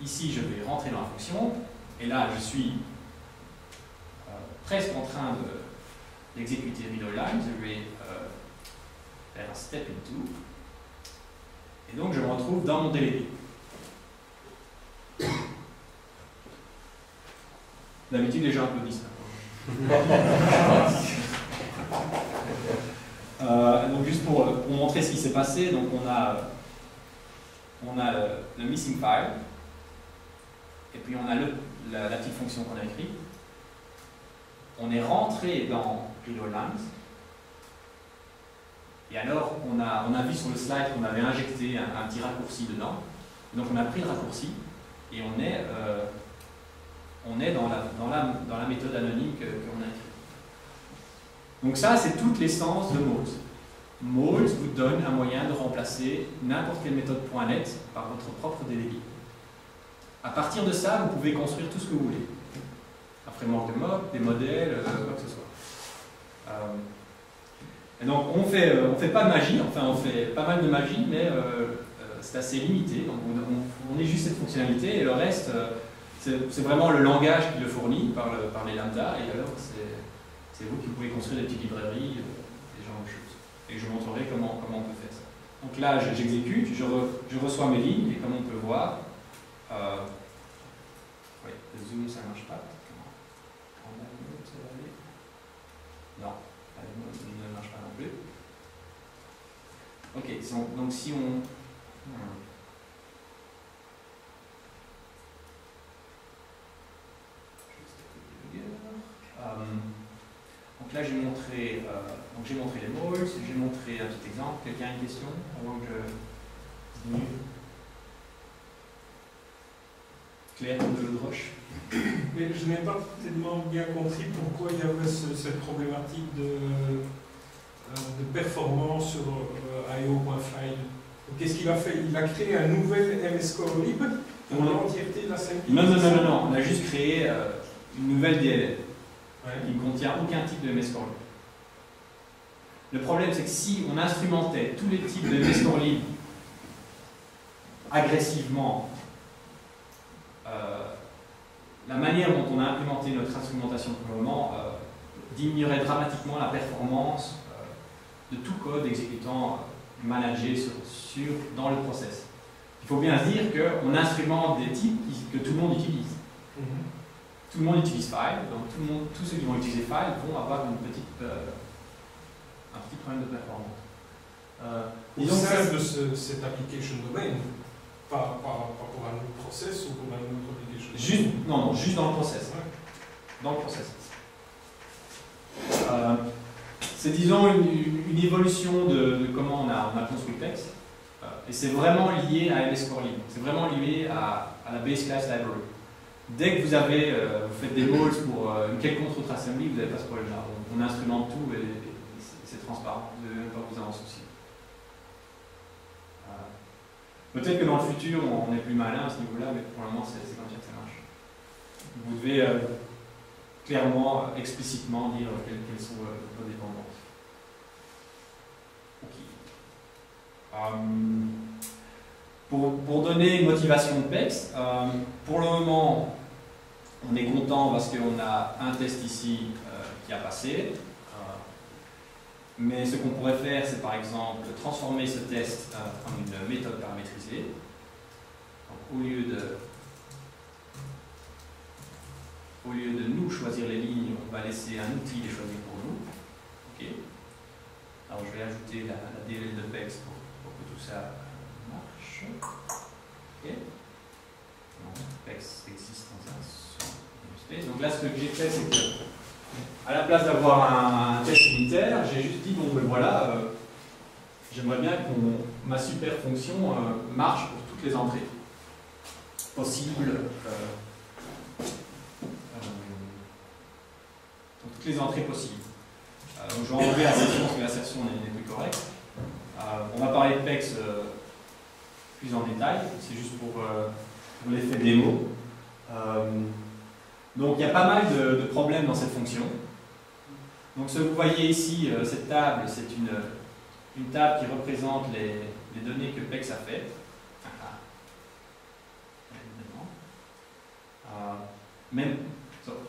ici, je vais rentrer dans la fonction, et là, je suis presque en train d'exécuter read_line. Je vais faire un step into, et donc je me retrouve dans mon DLD. D'habitude, les gens applaudissent. Donc juste pour montrer ce qui s'est passé, donc on a le missing file, et puis on a la petite fonction qu'on a écrite. On est rentré dans read_lines, et alors on a vu sur le slide qu'on avait injecté un petit raccourci dedans. Donc on a pris le raccourci et on est dans la méthode anonyme qu'on a écrite. Donc ça, c'est toute l'essence de Moles. Moles vous donne un moyen de remplacer n'importe quelle méthode .NET par votre propre DLD. À partir de ça, vous pouvez construire tout ce que vous voulez. Un framework de mock, des modèles, quoi que ce soit. Et donc on fait pas de magie, enfin on fait pas mal de magie, mais c'est assez limité. Donc on est juste cette fonctionnalité, et le reste, c'est vraiment le langage qui le fournit par les lambda, et alors c'est vous qui pouvez construire des petites librairies, des genres de choses. Et je vous montrerai comment on peut faire ça. Donc là, j'exécute, je reçois mes lignes, et comme on peut voir, oui, le zoom ça marche pas. Non, il ne marche pas non plus. Ok, donc si on... Donc là j'ai montré les moles, j'ai montré un petit exemple. Quelqu'un a une question avant que je diminue? Claire de l'eau de roche. Mais je n'ai pas tellement bien compris pourquoi il y avait cette problématique de performance sur io.file. Qu'est-ce qu'il a fait? Il a créé un nouvel MS-Core-lib pour l'entièreté de la scène. Non, on a juste créé une nouvelle DLL qui ne contient aucun type de MS-Core-lib. Le problème, c'est que si on instrumentait tous les types de MS-Core-lib agressivement, la manière dont on a implémenté notre instrumentation pour le moment diminuerait dramatiquement la performance de tout code exécutant managé dans le process. Il faut bien se dire qu'on instrumente des types que tout le monde utilise. Tout le monde utilise file, donc tous ceux qui vont utiliser file vont avoir un petit problème de performance. Au sein de cette application domain, pas pour un autre process ou pour un autre application? Juste dans le process. Ouais. Dans le process. C'est, disons, une évolution de comment on a construit PEX, et c'est vraiment lié à MS-Core-lib. C'est vraiment lié à la base class library. Dès que vous faites des moles pour une quelconque autre assembly, vous n'avez pas ce problème-là. On instrumente tout et c'est transparent. Vous n'avez même pas besoin d'en soucier. Peut-être que dans le futur, on est plus malin à ce niveau-là, mais pour le moment, c'est comme ça que ça marche. Vous devez clairement, explicitement dire quelles sont vos dépendances. Okay. Pour donner une motivation de PEX, pour le moment, on est content parce qu'on a un test ici qui a passé. Mais ce qu'on pourrait faire, c'est par exemple transformer ce test en une méthode paramétrisée. Donc, au lieu de nous choisir les lignes, on va laisser un outil les choisir pour nous. Okay. Alors je vais ajouter la DLL de PEX pour que tout ça marche. Okay. Donc, PEX existe dans un space. Donc là, ce que j'ai fait, c'est que à la place d'avoir un test unitaire, j'ai juste dit, bon ben voilà, j'aimerais bien que ma super fonction marche pour toutes les entrées possibles, pour toutes les entrées possibles. Donc je vais enlever l'assertion parce que l'assertion n'est plus correcte. On va parler de PEX plus en détail, c'est juste pour l'effet démo. Donc il y a pas mal de problèmes dans cette fonction. Donc ce que vous voyez ici, cette table, c'est une table qui représente les données que PEX a fait. même,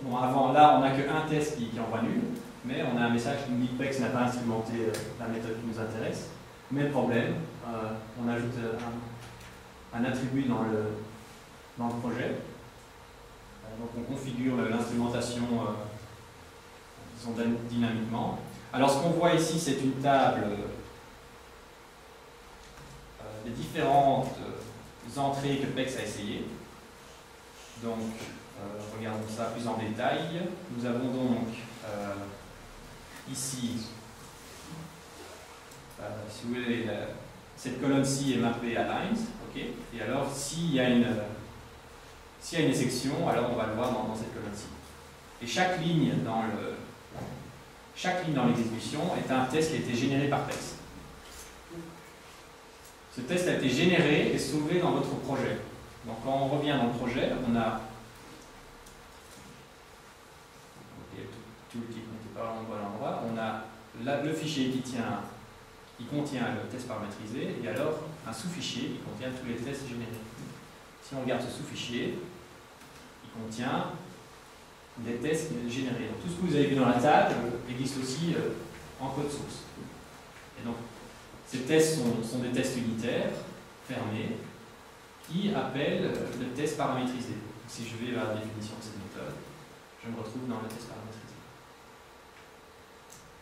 bon, avant là, on n'a qu'un test qui envoie nul, mais on a un message qui nous dit que PEX n'a pas instrumenté la méthode qui nous intéresse. Même problème, on ajoute un attribut dans le projet. Donc on configure l'instrumentation dynamiquement. Alors ce qu'on voit ici, c'est une table des différentes entrées que PEX a essayées. Donc regardons ça plus en détail. Nous avons donc ici, si vous voulez, cette colonne-ci est mappée à lines. Okay. Et alors s'il y a une exception, alors on va le voir dans cette colonne-ci. Et chaque ligne dans l'exécution est un test qui a été généré par PEX. Ce test a été généré et sauvé dans votre projet. Donc quand on revient dans le projet, on a tout le type n'était pas au bon endroit. On a le fichier qui contient le test paramétrisé et alors un sous-fichier qui contient tous les tests générés. Si on regarde ce sous-fichier, il contient des tests générés. Donc tout ce que vous avez vu dans la table existe aussi en code source. Et donc ces tests sont des tests unitaires, fermés, qui appellent le test paramétrisé. Donc, si je vais vers la définition de cette méthode, je me retrouve dans le test paramétrisé.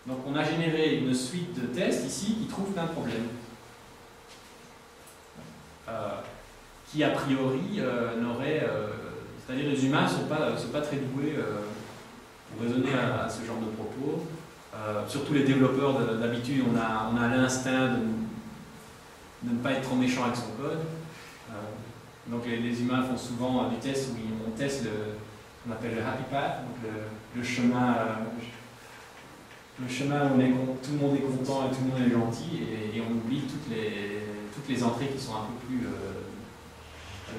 Donc on a généré une suite de tests ici qui trouvent plein de problèmes. Qui a priori n'auraient... c'est-à-dire les humains ne sont pas très doués pour raisonner à ce genre de propos. Surtout les développeurs, d'habitude, on a l'instinct de ne pas être trop méchant avec son code. Donc les humains font souvent du test où on teste ce qu'on appelle le happy path, donc le chemin où tout le monde est content et tout le monde est gentil, et on oublie toutes les entrées qui sont un peu plus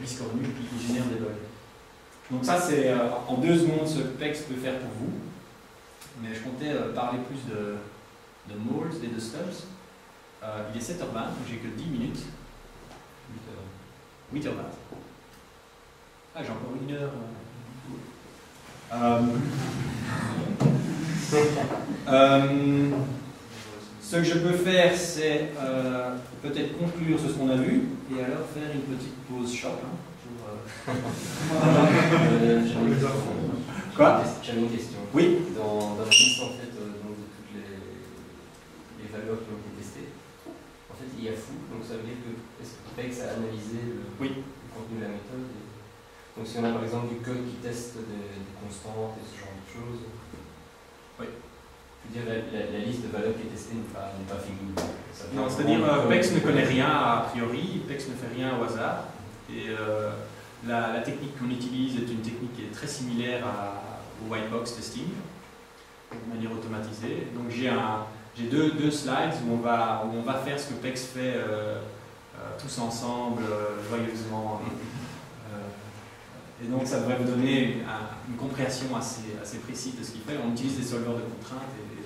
biscornues et qui génèrent des bugs. Donc ça, c'est en 2 secondes ce que PEX peut faire pour vous. Mais je comptais parler plus de moles et de stubs. Il est 7h20, donc j'ai que 10 minutes. 8h20. Ah, j'ai encore 1 heure. Ce que je peux faire, c'est peut-être conclure ce qu'on a vu et alors faire une petite pause shop. Quoi? J'avais une question. Oui. Dans la liste en fait, donc, de toutes les valeurs qui ont été testées, en fait il y a fou, donc ça veut dire que PEX a analysé le contenu de la méthode. Donc si on a par exemple du code qui teste des constantes et ce genre de choses, oui. Je veux dire la liste de valeurs qui est testée n'est pas finie. Non, c'est-à-dire PEX ne connaît rien a priori, PEX ne fait rien au hasard. Et la technique qu'on utilise est une technique qui est très similaire au white box testing, de manière automatisée. Donc j'ai deux slides où on va faire ce que PEX fait tous ensemble, joyeusement. Et donc ça devrait vous donner une compréhension assez précise de ce qu'il fait. On utilise des solveurs de contraintes et